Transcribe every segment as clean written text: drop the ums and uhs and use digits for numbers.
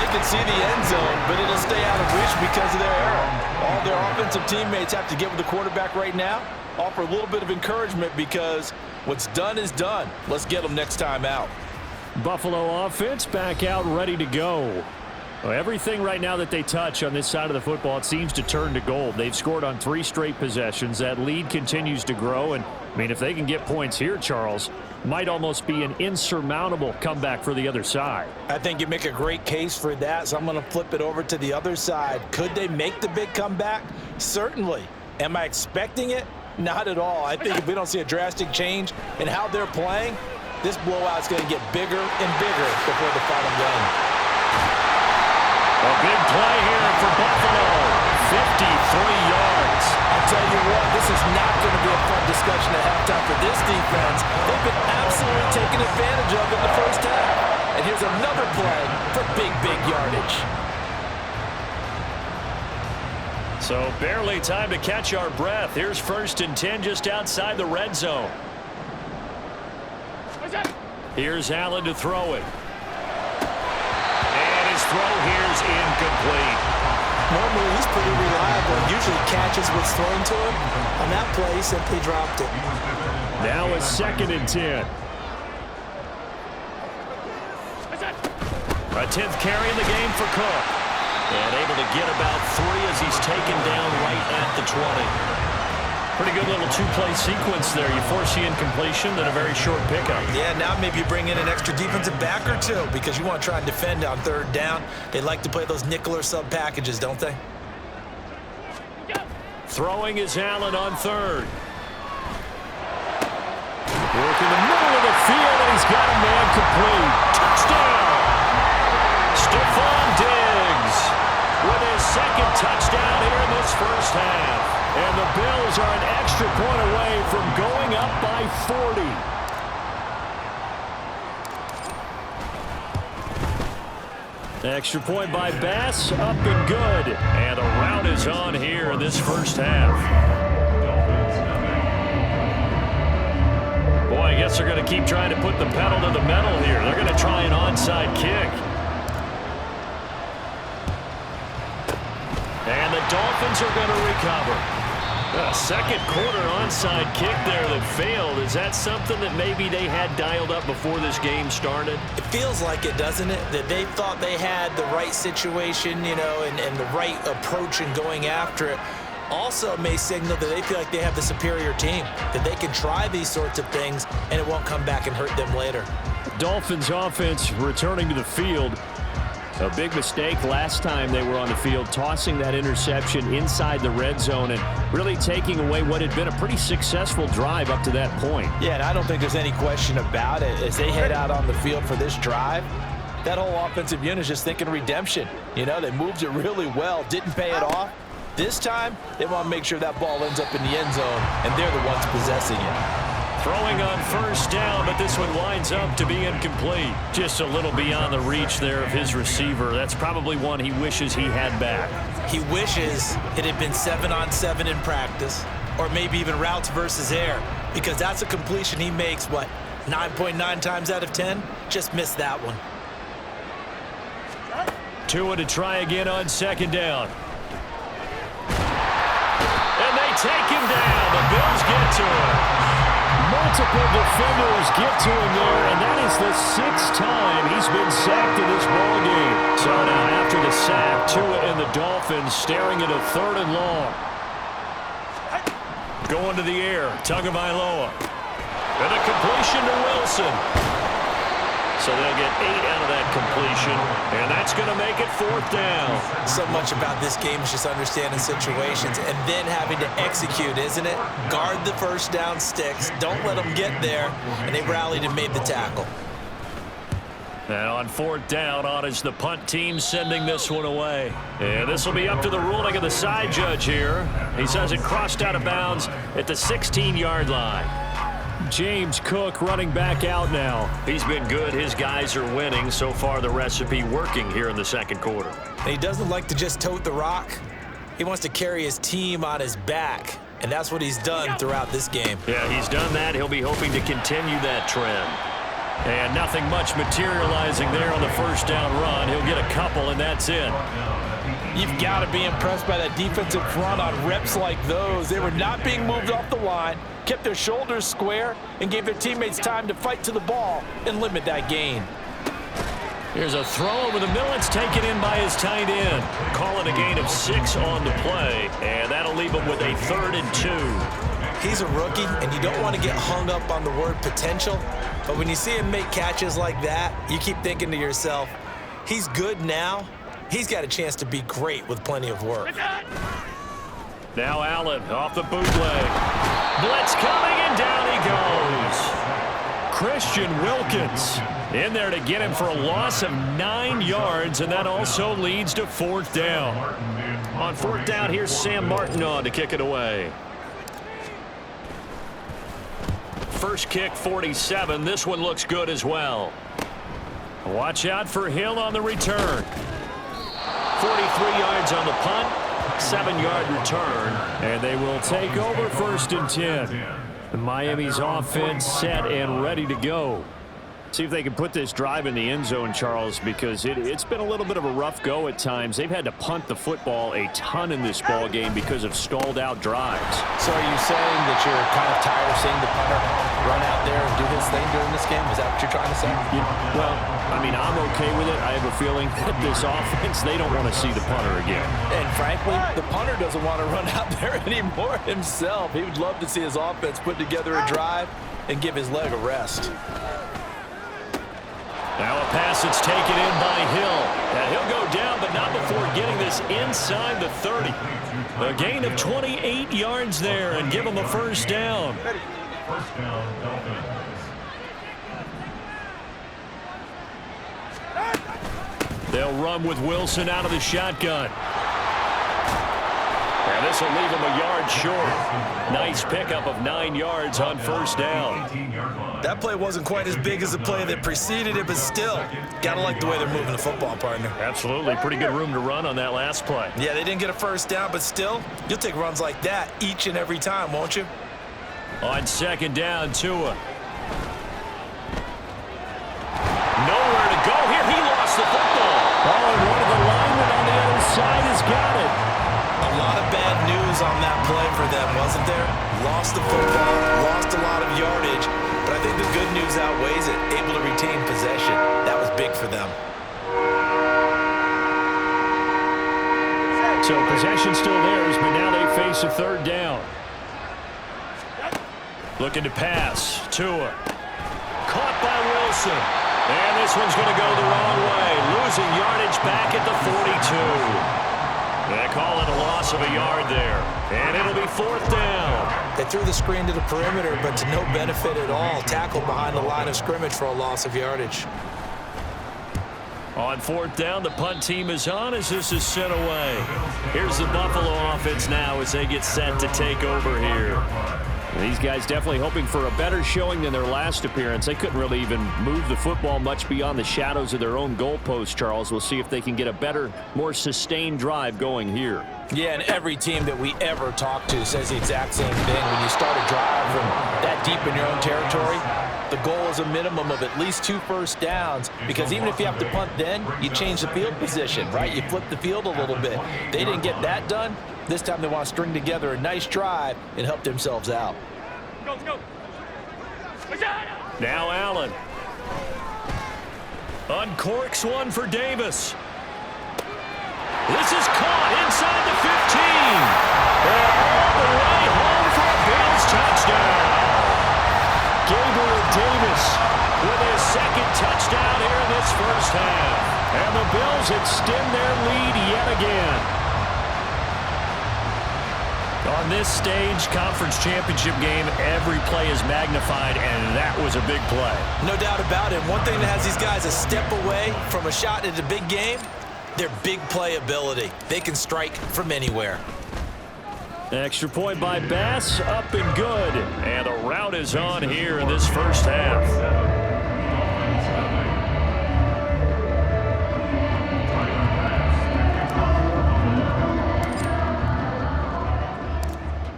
can see the end zone, but it'll stay out of reach because of their error. All their offensive teammates have to get with the quarterback right now, offer a little bit of encouragement because what's done is done. Let's get them next time out. Buffalo offense back out ready to go. Well, everything right now that they touch on this side of the football, it seems to turn to gold. They've scored on 3 straight possessions. That lead continues to grow. And, I mean, if they can get points here, Charles, might almost be an insurmountable comeback for the other side. I think you make a great case for that, so I'm going to flip it over to the other side. Could they make the big comeback? Certainly. Am I expecting it? Not at all. I think if we don't see a drastic change in how they're playing, this blowout's going to get bigger and bigger before the final game. A big play here for Buffalo. 53 yards. I'll tell you what, this is not going to be a fun discussion at halftime for this defense. They've been absolutely taken advantage of in the first half. And here's another play for big yardage. So barely time to catch our breath. Here's 1st and 10 just outside the red zone. Here's Allen to throw it. And his throw here's incomplete. Normally he's pretty reliable. Usually catches what's thrown to him. On that play, he simply dropped it. Now a 2nd and 10. A 10th carry in the game for Cook. And able to get about 3 as he's taken down right at the 20. Pretty good little 2-play sequence there. You force the incompletion, then a very short pickup. Yeah, now maybe you bring in an extra defensive back or 2 because you want to try and defend on 3rd down. They like to play those nickel or sub packages, don't they? Throwing is Allen on 3rd. Work in the middle of the field, and he's got a man complete. Touchdown! Stephon Diggs with his 2nd touchdown here in this first half. And the Bills are an extra point away from going up by 40. Extra point by Bass, up and good. And the rout is on here in this first half. Boy, I guess they're going to keep trying to put the pedal to the metal here. They're going to try an onside kick. And the Dolphins are going to recover. A 2nd quarter onside kick there that failed. Is that something that maybe they had dialed up before this game started? It feels like it, doesn't it? That they thought they had the right situation, you know, and the right approach in going after it. Also may signal that they feel like they have the superior team, that they can try these sorts of things and it won't come back and hurt them later. Dolphins offense returning to the field. A big mistake last time they were on the field, tossing that interception inside the red zone and really taking away what had been a pretty successful drive up to that point. Yeah, and I don't think there's any question about it. As they head out on the field for this drive, that whole offensive unit is just thinking redemption. You know, they moved it really well, didn't pay it off. This time, they want to make sure that ball ends up in the end zone, and they're the ones possessing it. Throwing on 1st down, but this one winds up to be incomplete. Just a little beyond the reach there of his receiver. That's probably one he wishes he had back. He wishes it had been 7-on-7 in practice, or maybe even routes versus air, because that's a completion he makes, what, 9.9 times out of 10? Just missed that one. Tua to try again on 2nd down. And they take him down. The Bills get to him. Multiple defenders get to him there, and that is the 6th time he's been sacked in this ballgame. So now after the sack, Tua and the Dolphins staring at a 3rd and long. Going to the air, Tagovailoa. And a completion to Wilson. So they'll get 8 out of that completion, and that's going to make it 4th down. So much about this game is just understanding situations and then having to execute, isn't it? Guard the 1st down sticks. Don't let them get there, and they rallied and made the tackle. And on 4th down, on is the punt team sending this one away. And this will be up to the ruling of the side judge here. He says it crossed out of bounds at the 16-yard line. James Cook running back out now. He's been good. His guys are winning. So far, the recipe working here in the 2nd quarter. And he doesn't like to just tote the rock. He wants to carry his team on his back, and that's what he's done throughout this game. Yeah, he's done that. He'll be hoping to continue that trend. And nothing much materializing there on the first down run. He'll get a couple, and that's it. You've got to be impressed by that defensive front on reps like those. They were not being moved off the line, kept their shoulders square, and gave their teammates time to fight to the ball and limit that gain. Here's a throw over the middle. It's taken in by his tight end. Call it a gain of 6 on the play, and that'll leave him with a 3rd and 2. He's a rookie, and you don't want to get hung up on the word potential, but when you see him make catches like that, you keep thinking to yourself, he's good now. He's got a chance to be great with plenty of work. Now Allen off the bootleg. Blitz coming, and down he goes. Christian Wilkins in there to get him for a loss of 9 yards, and that also leads to 4th down. On 4th down, here's Sam Martin on to kick it away. First kick, 47. This one looks good as well. Watch out for Hill on the return. 43 yards on the punt, 7-yard return, and they will take over 1st and 10. Miami's offense set and ready to go. See if they can put this drive in the end zone, Charles, because it's been a little bit of a rough go at times. They've had to punt the football a ton in this ball game because of stalled out drives. So are you saying that you're kind of tired of seeing the punter run out there and do his thing during this game? Is that what you're trying to say? Well, I mean, I'm okay with it. I have a feeling that this offense, they don't want to see the punter again. And frankly, the punter doesn't want to run out there anymore himself. He would love to see his offense put together a drive and give his leg a rest. Now a pass that's taken in by Hill. And he'll go down, but not before getting this inside the 30. A gain of 28 yards there and give him a 1st down. First down, Dolphins. They'll run with Wilson out of the shotgun. And this will leave him a yard short. Nice pickup of 9 yards on 1st down. That play wasn't quite as big as the play that preceded it, but still, gotta like the way they're moving the football, partner. Absolutely. Pretty good room to run on that last play. Yeah, they didn't get a 1st down, but still, you'll take runs like that each and every time, won't you? On 2nd down, Tua. Nowhere to go here. He lost the football. Oh, and one of the linemen on the other side has got it. A lot of bad news on that play for them, wasn't there? Lost the football, lost a lot of yardage, but I think the good news outweighs it. Able to retain possession. That was big for them. So possession still theirs, but now they face a 3rd down. Looking to pass. Tua. Caught by Wilson. And this one's going to go the wrong way. Losing yardage back at the 42. They call it a loss of a yard there. And it'll be 4th down. They threw the screen to the perimeter, but to no benefit at all. Tackled behind the line of scrimmage for a loss of yardage. On 4th down, the punt team is on as this is sent away. Here's the Buffalo offense now as they get set to take over here. These guys definitely hoping for a better showing than their last appearance. They couldn't really even move the football much beyond the shadows of their own goalpost, Charles. We'll see if they can get a better, more sustained drive going here. Yeah, and every team that we ever talk to says the exact same thing. When you start a drive from that deep in your own territory, the goal is a minimum of at least 2 first downs, because even if you have to punt then, you change the field position, right? You flip the field a little bit. They didn't get that done. This time they want to string together a nice drive and help themselves out. Let's go. Now Allen. Uncorks one for Davis. This is caught inside the 15. And all the way home for a Bills touchdown. Gabriel Davis with his 2nd touchdown here in this 1st half. And the Bills extend their lead yet again. On this stage, conference championship game, every play is magnified, and that was a big play. No doubt about it. One thing that has these guys a step away from a shot at a big game, their big play ability. They can strike from anywhere. Extra point by Bass, up and good. And the route is on here in this 1st half.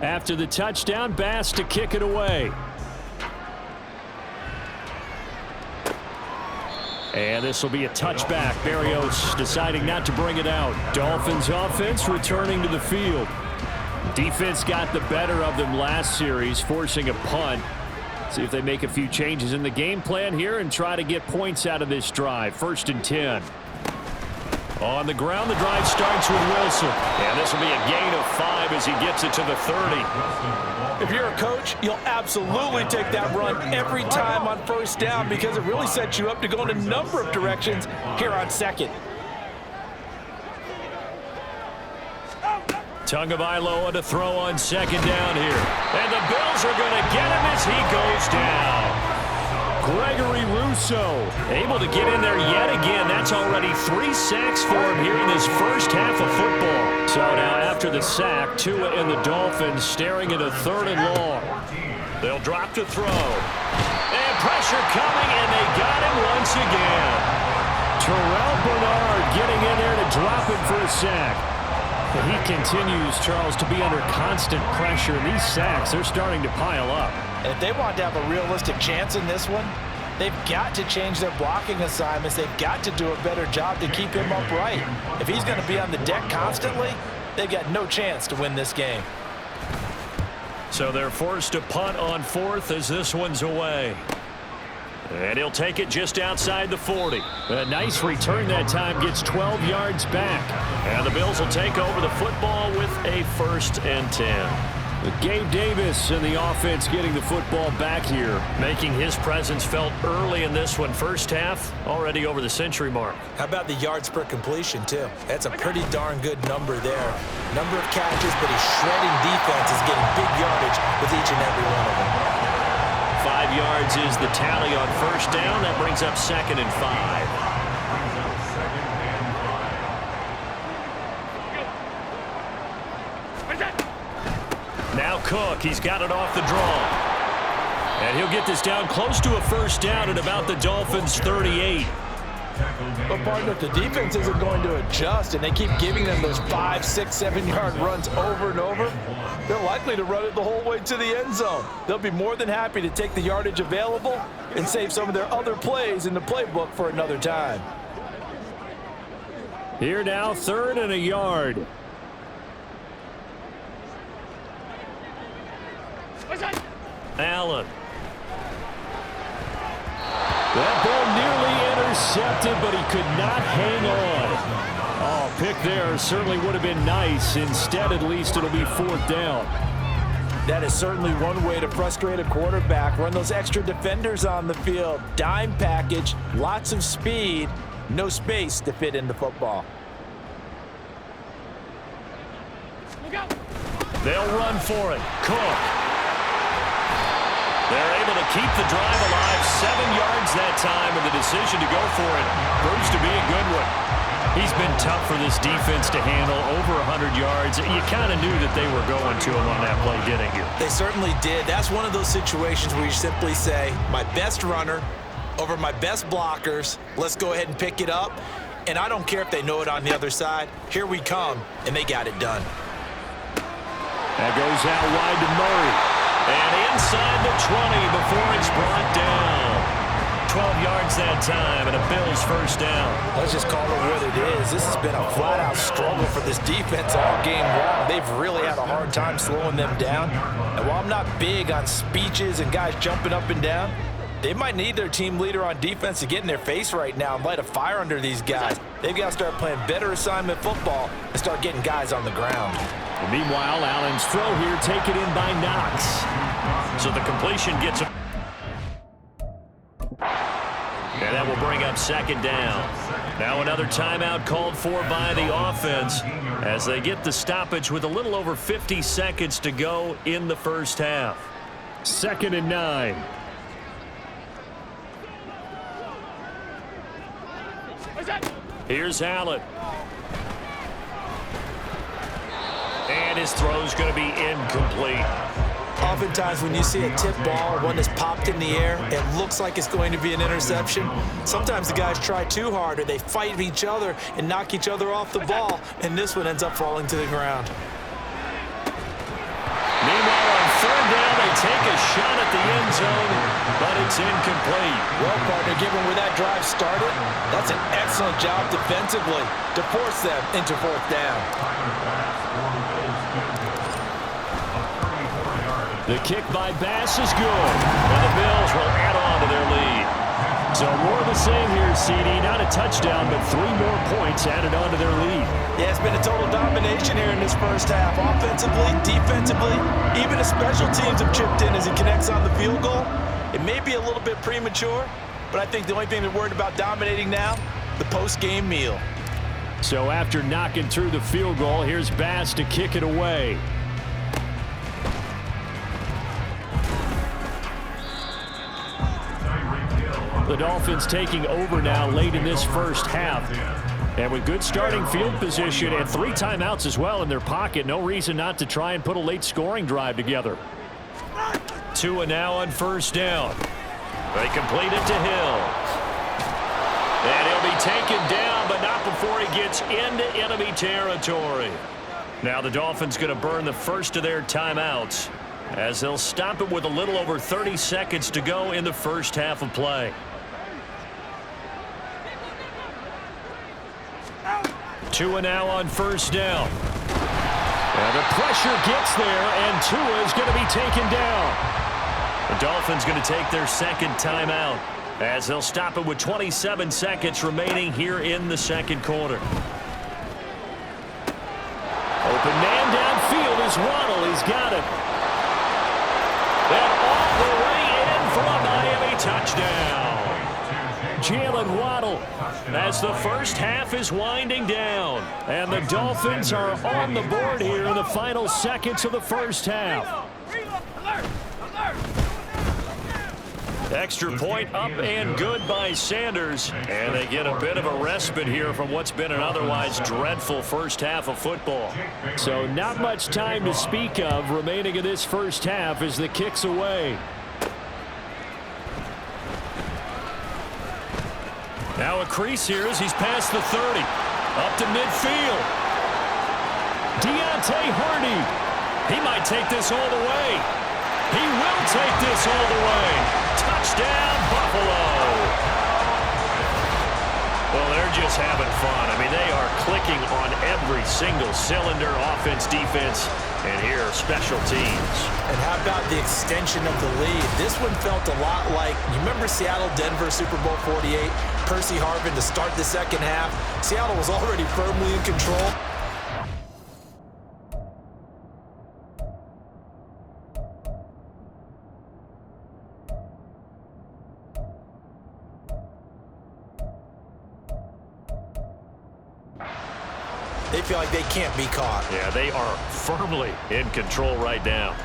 After the touchdown, Bass to kick it away. And this will be a touchback. Berrios deciding not to bring it out. Dolphins offense returning to the field. Defense got the better of them last series, forcing a punt. See if they make a few changes in the game plan here and try to get points out of this drive. 1st and 10. On the ground, the drive starts with Wilson. And this will be a gain of 5 as he gets it to the 30. If you're a coach, you'll absolutely take that run every time on 1st down because it really sets you up to go in a number of directions here on 2nd. Tagovailoa to throw on 2nd down here. And the Bills are going to get him as he goes down. Gregory Rousseau able to get in there yet again. That's already 3 sacks for him here in this first half of football. So now after the sack, Tua and the Dolphins staring at a 3rd and long. They'll drop to throw. And pressure coming, and they got him once again. Terrell Bernard getting in there to drop him for a sack. But he continues, Charles, to be under constant pressure. These sacks, they're starting to pile up. And if they want to have a realistic chance in this one, they've got to change their blocking assignments. They've got to do a better job to keep him upright. If he's going to be on the deck constantly, they've got no chance to win this game. So they're forced to punt on 4th as this one's away. And he'll take it just outside the 40. A nice return that time, gets 12 yards back. And the Bills will take over the football with a 1st and 10. With Gabe Davis and the offense getting the football back here, making his presence felt early in this one. First half, already over the century mark. How about the yards per completion, too? That's a pretty darn good number there. Number of catches, but he's shredding defenses, getting big yardage with each and every one of them. 5 yards is the tally on 1st down. That brings up 2nd and 5. Now Cook, he's got it off the draw. And he'll get this down close to a 1st down at about the Dolphins' 38. But, partner, if the defense isn't going to adjust and they keep giving them those 5, 6, 7-yard runs over and over, they're likely to run it the whole way to the end zone. They'll be more than happy to take the yardage available and save some of their other plays in the playbook for another time. Here now, 3rd and a yard. Allen. That ball nearly intercepted, but he could not hang on. Oh, pick there certainly would have been nice. Instead, at least, it'll be 4th down. That is certainly one way to frustrate a quarterback. Run those extra defenders on the field. Dime package, lots of speed, no space to fit in the football. They'll run for it. Cook. They're able to keep the drive alive. 7 yards that time, and the decision to go for it proves to be a good one. He's been tough for this defense to handle, over 100 yards. You kind of knew that they were going to him on that play, didn't you? They certainly did. That's one of those situations where you simply say, my best runner over my best blockers. Let's go ahead and pick it up. And I don't care if they know it on the other side. Here we come, and they got it done. That goes out wide to Murray. And inside the 20 before it's brought down. 12 yards that time, and a Bills 1st down. Let's just call it what it is. This has been a flat-out struggle for this defense all game long. They've really had a hard time slowing them down. And while I'm not big on speeches and guys jumping up and down, they might need their team leader on defense to get in their face right now and light a fire under these guys. They've got to start playing better assignment football and start getting guys on the ground. And meanwhile, Allen's throw here taken in by Knox. So the completion gets him. And that will bring up 2nd down. Now another timeout called for by the offense as they get the stoppage with a little over 50 seconds to go in the first half. 2nd and 9. Here's Allen. And his throw's going to be incomplete. Oftentimes when you see a tip ball, one that's popped in the air, it looks like it's going to be an interception. Sometimes the guys try too hard or they fight each other and knock each other off the ball, and this one ends up falling to the ground. Meanwhile, on 3rd down, they they take a shot at the end zone, but it's incomplete. Well, partner, given where that drive started, that's an excellent job defensively to force them into fourth down. The kick by Bass is good, and the Bills will add on to their lead. So more of the same here, CD. Not a touchdown, but 3 more points added on to their lead. Yeah, it's been a total domination here in this first half. Offensively, defensively, even the special teams have chipped in as he connects on the field goal. It may be a little bit premature, but I think the only thing they're worried about dominating now, the post-game meal. So after knocking through the field goal, here's Bass to kick it away. The Dolphins taking over now late in this first half. And with good starting field position and 3 timeouts as well in their pocket, no reason not to try and put a late scoring drive together. Tua now on first down. They complete it to Hill. And he'll be taken down, but not before he gets into enemy territory. Now the Dolphins going to burn the first of their timeouts as they'll stop it with a little over 30 seconds to go in the first half of play. Tua now on first down. And the pressure gets there, and Tua is going to be taken down. The Dolphins going to take their second timeout as they'll stop it with 27 seconds remaining here in the second quarter. Open man downfield is Waddle. He's got it. And all the way in for a Miami touchdown. Jalen Waddle as the first half is winding down. And the Dolphins are on the board here in the final seconds of the first half. Extra point up and good by Sanders. And they get a bit of a respite here from what's been an otherwise dreadful first half of football. So not much time to speak of remaining in this first half as the kick's away. Now a crease here as he's past the 30. Up to midfield. Deontay Hardy. He might take this all the way. He will take this all the way. Touchdown, Buffalo. Well, they're just having fun. I mean, they are clicking on every single cylinder, offense, defense, and here, special teams. And how about the extension of the lead? This one felt a lot like, you remember Seattle-Denver Super Bowl 48? Percy Harvin to start the second half. Seattle was already firmly in control. They feel like they can't be caught. Yeah, they are firmly in control right now.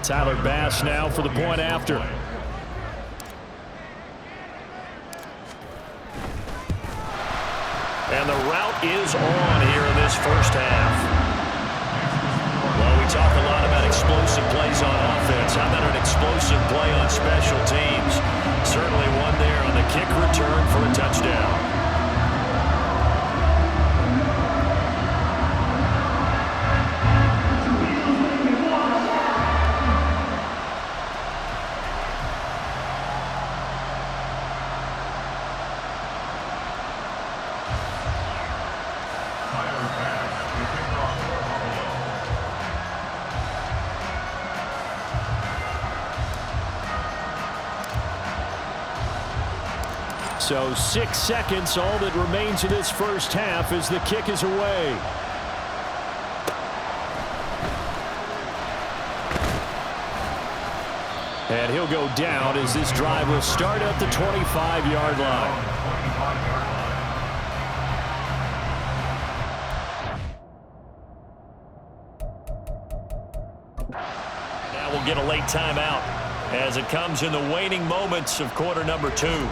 Tyler Bass now for the point after. And the route is on here in this first half. Well, we talk a lot about explosive plays on offense. How about an explosive play on special teams? Certainly one there on the kick return for a touchdown. So 6 seconds, all that remains of this first half as the kick is away. And he'll go down as this drive will start at the 25-yard line. Now we'll get a late timeout as it comes in the waning moments of quarter number 2.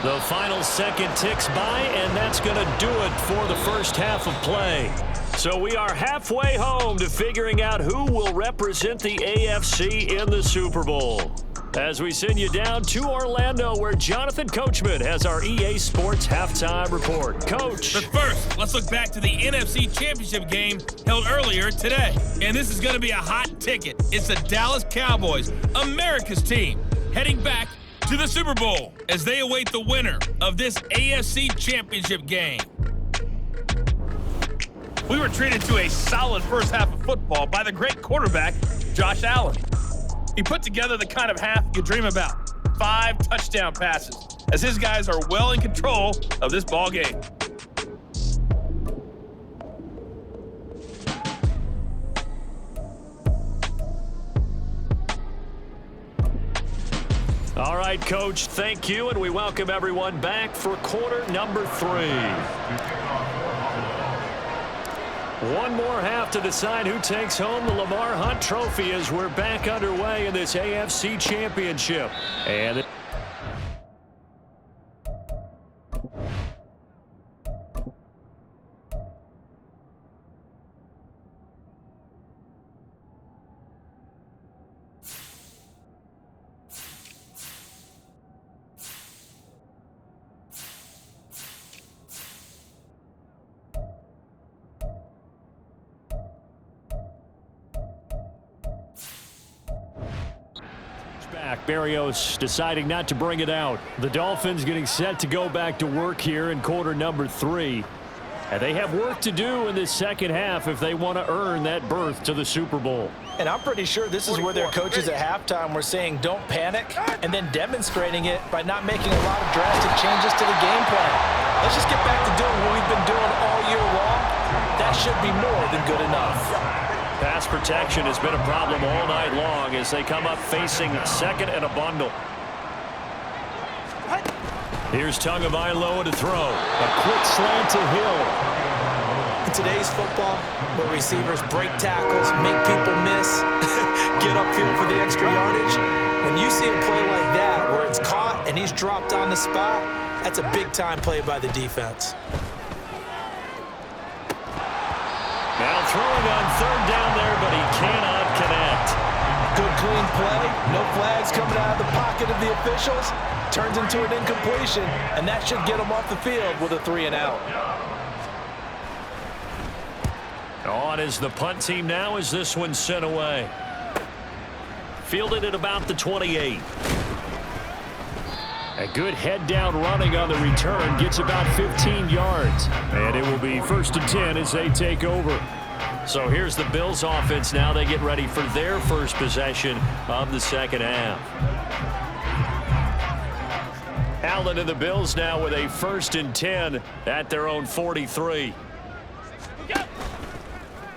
The final second ticks by, and that's going to do it for the first half of play. So we are halfway home to figuring out who will represent the AFC in the Super Bowl. As we send you down to Orlando, where Jonathan Coachman has our EA Sports halftime report. Coach. But first, let's look back to the NFC Championship game held earlier today. And this is going to be a hot ticket. It's the Dallas Cowboys, America's team, heading back to the Super Bowl as they await the winner of this AFC Championship game. We were treated to a solid first half of football by the great quarterback, Josh Allen. He put together the kind of half you dream about. 5 touchdown passes, as his guys are well in control of this ball game. All right, Coach, thank you, and we welcome everyone back for quarter number 3. One more half to decide who takes home the Lamar Hunt Trophy as we're back underway in this AFC Championship. And back. Barrios deciding not to bring it out. The Dolphins getting set to go back to work here in quarter number 3. And they have work to do in this second half if they want to earn that berth to the Super Bowl. And I'm pretty sure this is where their coaches at halftime were saying don't panic, and then demonstrating it by not making a lot of drastic changes to the game plan. Let's just get back to doing what we've been doing all year long. That should be more than good enough. Pass protection has been a problem all night long as they come up facing second and a bundle. Here's Tagovailoa to throw. A quick slant to Hill. In today's football, where receivers break tackles, make people miss, get upfield for the extra yardage, when you see a play like that where it's caught and he's dropped on the spot, that's a big-time play by the defense. Now throwing on third down there, but he cannot connect. Good clean play, no flags coming out of the pocket of the officials. Turns into an incompletion, and that should get him off the field with a 3-and-out. On is the punt team now as this one's sent away. Fielded at about the 28. A good head down running on the return, gets about 15 yards. And it will be 1st and 10 as they take over. So here's the Bills offense now. They get ready for their first possession of the second half. Allen and the Bills now with a 1st and 10 at their own 43.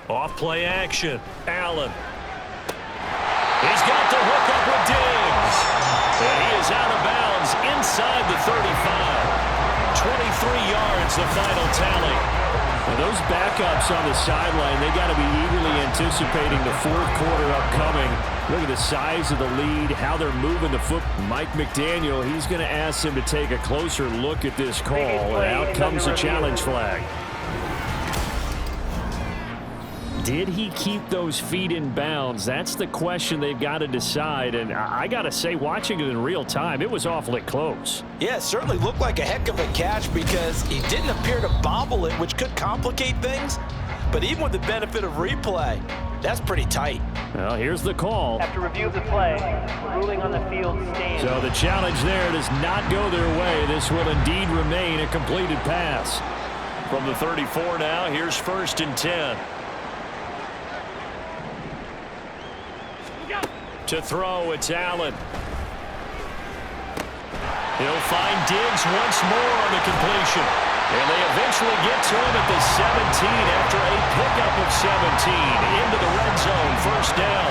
Off play action. Allen. He's got the hook up with Diggs. And he is out of bounds inside the 35. 23 yards, the final tally. Well, those backups on the sideline, they got to be eagerly anticipating the fourth quarter upcoming. Look at the size of the lead, how they're moving the foot. Mike McDaniel, he's going to ask them to take a closer look at this call. And out comes the challenge flag. Did he keep those feet in bounds? That's the question they've got to decide. And I got to say, watching it in real time, it was awfully close. Yeah, it certainly looked like a heck of a catch because he didn't appear to bobble it, which could complicate things. But even with the benefit of replay, that's pretty tight. Well, here's the call. After review of the play, the ruling on the field stands. So the challenge there does not go their way. This will indeed remain a completed pass. From the 34 now, here's 1st and 10. To throw, it's Allen. He'll find Diggs once more on the completion. And they eventually get to him at the 17 after a pickup of 17 into the red zone, 1st down.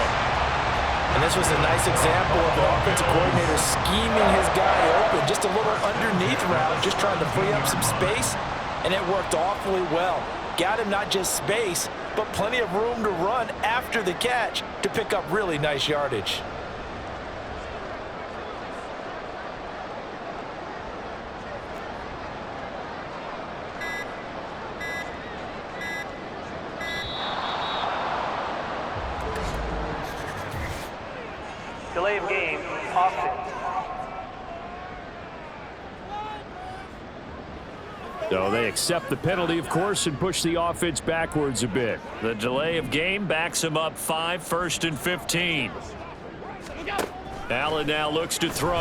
And this was a nice example of an offensive coordinator scheming his guy open. Just a little underneath route, just trying to free up some space. And it worked awfully well. Got him not just space, but plenty of room to run after the catch to pick up really nice yardage. delay of game, offense. So they accept the penalty, of course, and push the offense backwards a bit. The delay of game backs him up 5, 1st and 15. Allen now looks to throw.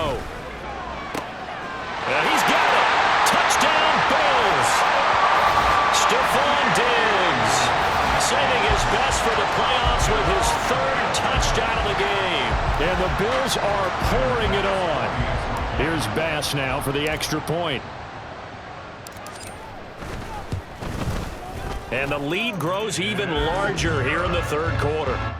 And he's got it. Touchdown, Bills. Stephon Diggs saving his best for the playoffs with his 3rd touchdown of the game. And the Bills are pouring it on. Here's Bass now for the extra point. And the lead grows even larger here in the 3rd quarter.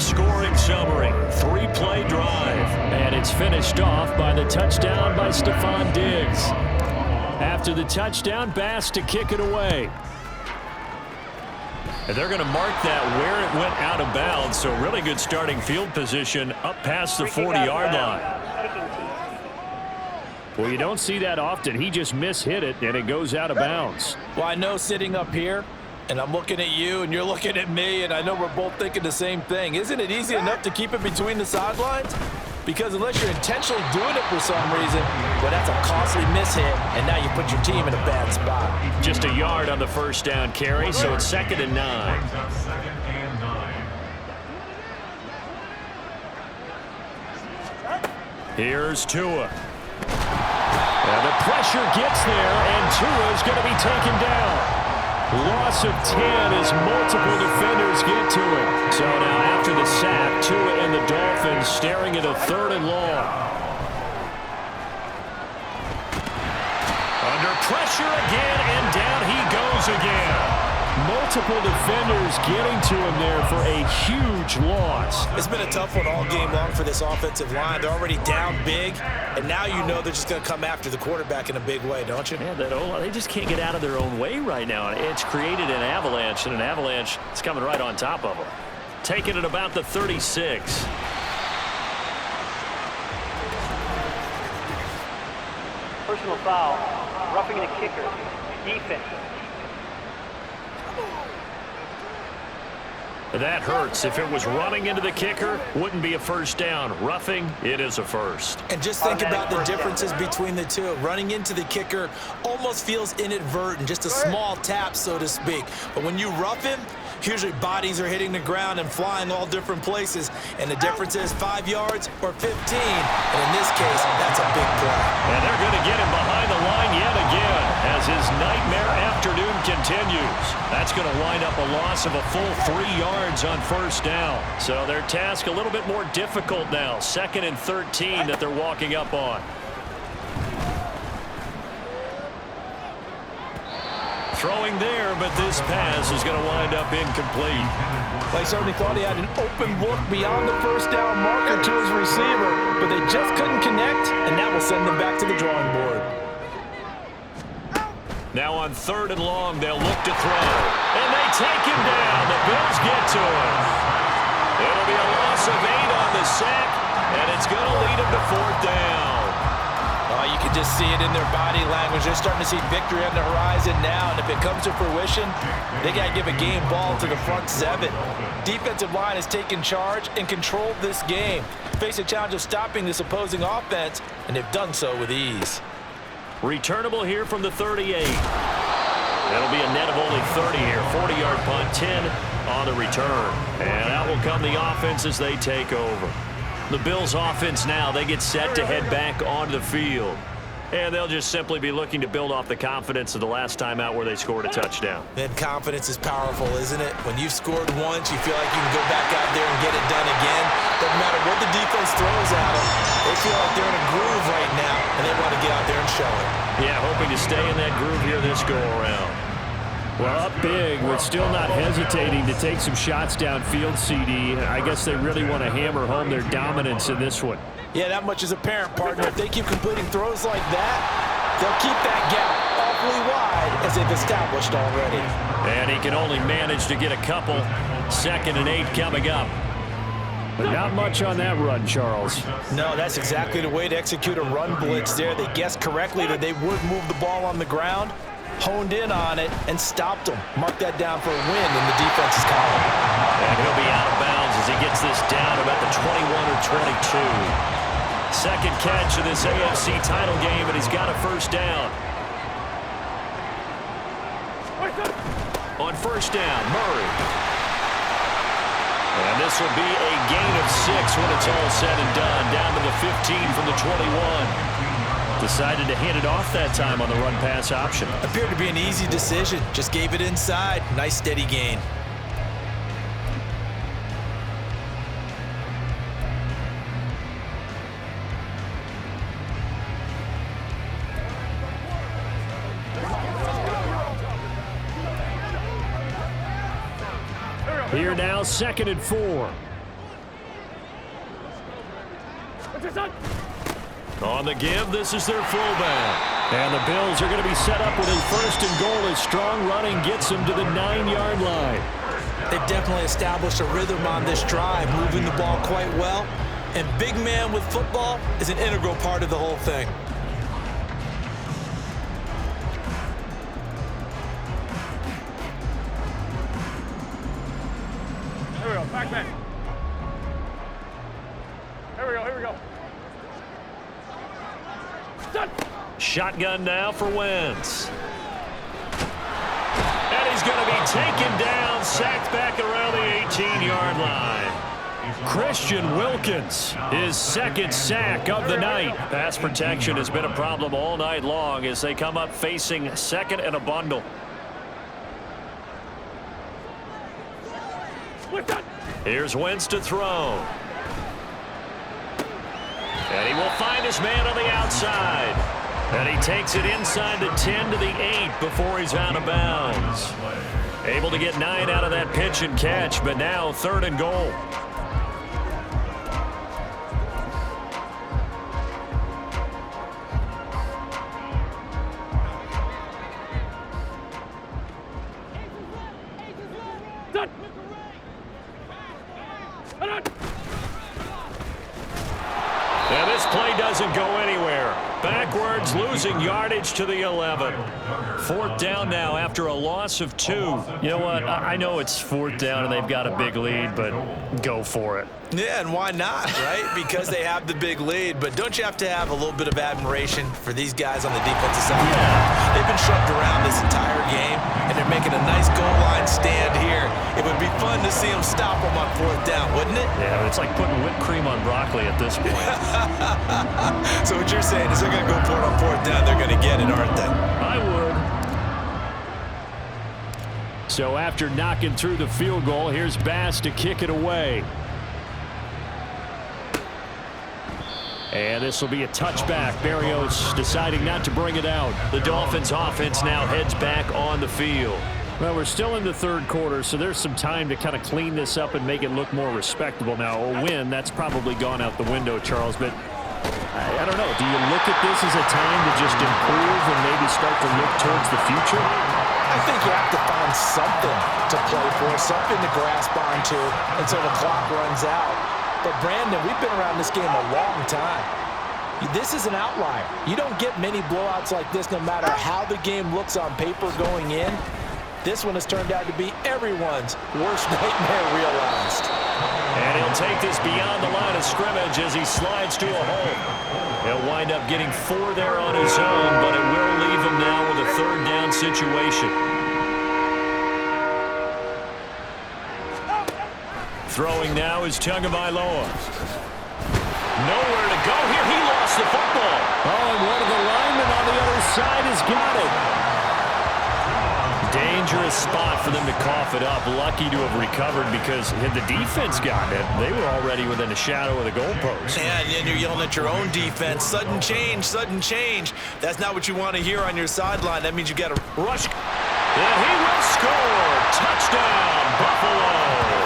scoring summary. 3-play drive. And it's finished off by the touchdown by Stephon Diggs. After the touchdown, Bass to kick it away. And they're going to mark that where it went out of bounds. So really good starting field position up past the 40-yard line. Well, you don't see that often. He just mishit it, and it goes out of bounds. Well, I know sitting up here, and I'm looking at you, and you're looking at me, and I know we're both thinking the same thing. Isn't it easy enough to keep it between the sidelines? Because unless you're intentionally doing it for some reason, well, that's a costly mishit, and now you put your team in a bad spot. Just a yard on the first down carry, so it's 2nd and 9. Here's Tua. And the pressure gets there, and Tua's going to be taken down. Loss of 10 as multiple defenders get to him. So now after the sack, Tua and the Dolphins staring at a 3rd and long. Under pressure again, and down he goes again. Multiple defenders getting to him there for a huge loss. It's been a tough one all game long for this offensive line. They're already down big, and now you know they're just going to come after the quarterback in a big way, don't you? Yeah, they just can't get out of their own way right now. It's created an avalanche, and an avalanche is coming right on top of them. Taking it about the 36. Personal foul. Roughing the kicker. Defense. That hurts. If it was running into the kicker, wouldn't be a first down. Roughing, it is a first. And just think about the differences between the two. Running into the kicker almost feels inadvertent, just a small tap, so to speak. But when you rough him, usually bodies are hitting the ground and flying all different places. And the difference is 5 yards or 15. And in this case, that's a big play. And they're going to get him behind the line yet again as his nightmare afternoon continues. That's going to wind up a loss of a full 3 yards on first down. So their task a little bit more difficult now. 2nd and 13 that they're walking up on. Throwing there, but this pass is going to wind up incomplete. They certainly thought he had an open look beyond the first down marker to his receiver, but they just couldn't connect, and that will send them back to the drawing board. Now on 3rd and long, they'll look to throw. And they take him down. The Bills get to him. It'll be a loss of 8 on the sack, and it's going to lead them to 4th down. Oh, you can just see it in their body language. They're starting to see victory on the horizon now, and if it comes to fruition, they got to give a game ball to the front 7. Defensive line has taken charge and controlled this game. Face a challenge of stopping this opposing offense, and they've done so with ease. Returnable here from the 38. That'll be a net of only 30 here. 40-yard punt, 10 on the return. And out will come the offense as they take over. The Bills offense now, they get set to head back onto the field. And they'll just simply be looking to build off the confidence of the last time out where they scored a touchdown. And confidence is powerful, isn't it? When you've scored once, you feel like you can go back out there and get it done again. Doesn't matter what the defense throws at them. They feel like they're in a groove right now, and they want to get out there and show it. Yeah, hoping to stay in that groove here this go-around. Well, up big, but still not hesitating to take some shots downfield, CD. I guess they really want to hammer home their dominance in this one. Yeah, that much is apparent, partner. If they keep completing throws like that, they'll keep that gap awfully wide as they've established already. And he can only manage to get a couple. 2nd and 8 coming up. But not much on that run, Charles. No, that's exactly the way to execute a run blitz there. They guessed correctly that they would move the ball on the ground, honed in on it, and stopped them. Mark that down for a win in the defense's column. And he'll be out of bounds as he gets this down about the 21 or 22. Second catch of this AFC title game, and he's got a first down. On first down, Murray. And this will be a gain of 6 when it's all said and done. Down to the 15 from the 21. Decided to hand it off that time on the run-pass option. Appeared to be an easy decision. Just gave it inside. Nice steady gain. Here now, 2nd and 4. On the give, this is their fullback. And the Bills are going to be set up with a 1st and goal as strong running gets them to the 9-yard line. They've definitely established a rhythm on this drive, moving the ball quite well. And big man with football is an integral part of the whole thing. Here we go. Back. Here we go. Shotgun now for Wentz. And he's going to be taken down, sacked back around the 18-yard line. Christian Wilkins, his 2nd sack of the night. Pass protection has been a problem all night long as they come up facing 2nd and a bundle. Here's Wentz to throw. And he will find his man on the outside. And he takes it inside the 10 to the 8 before he's out of bounds. Able to get 9 out of that pitch and catch, but now 3rd and goal. And this play doesn't go anywhere. Backwards, losing yardage to the 11. 4th down now after a loss of 2. You know what? I know it's 4th down and they've got a big lead, but go for it. Yeah, and why not, right? Because they have the big lead. But don't you have to have a little bit of admiration for these guys on the defensive side? Yeah. They've been shoved around this entire game, and they're making a nice goal line stand here. It would be fun to see them stop them on 4th down, wouldn't it? Yeah, but it's like putting whipped cream on broccoli at this point. So what you're saying is they're going to go for it on 4th down. They're going to get it, aren't they? I would. So after knocking through the field goal, here's Bass to kick it away. And this will be a touchback. Berrios deciding not to bring it out. The Dolphins offense now heads back on the field. Well, we're still in the 3rd quarter, so there's some time to kind of clean this up and make it look more respectable now. A win, that's probably gone out the window, Charles, but I don't know. Do you look at this as a time to just improve and maybe start to look towards the future? I think you have to find something to play for, something to grasp onto until the clock runs out. But, Brandon, we've been around this game a long time. This is an outlier. You don't get many blowouts like this no matter how the game looks on paper going in. This one has turned out to be everyone's worst nightmare realized. And he'll take this beyond the line of scrimmage as he slides to a hole. He'll wind up getting 4 there on his own, but it will leave him now with a 3rd down situation. Throwing now is Tagovailoa. Nowhere to go here. He lost the football. Oh, and one of the linemen on the other side has got it. Dangerous spot for them to cough it up. Lucky to have recovered because had the defense gotten it, they were already within a shadow of the goalpost. And you're yelling at your own defense. Sudden change, sudden change. That's not what you want to hear on your sideline. That means you got to rush. And he will score. Touchdown, Buffalo.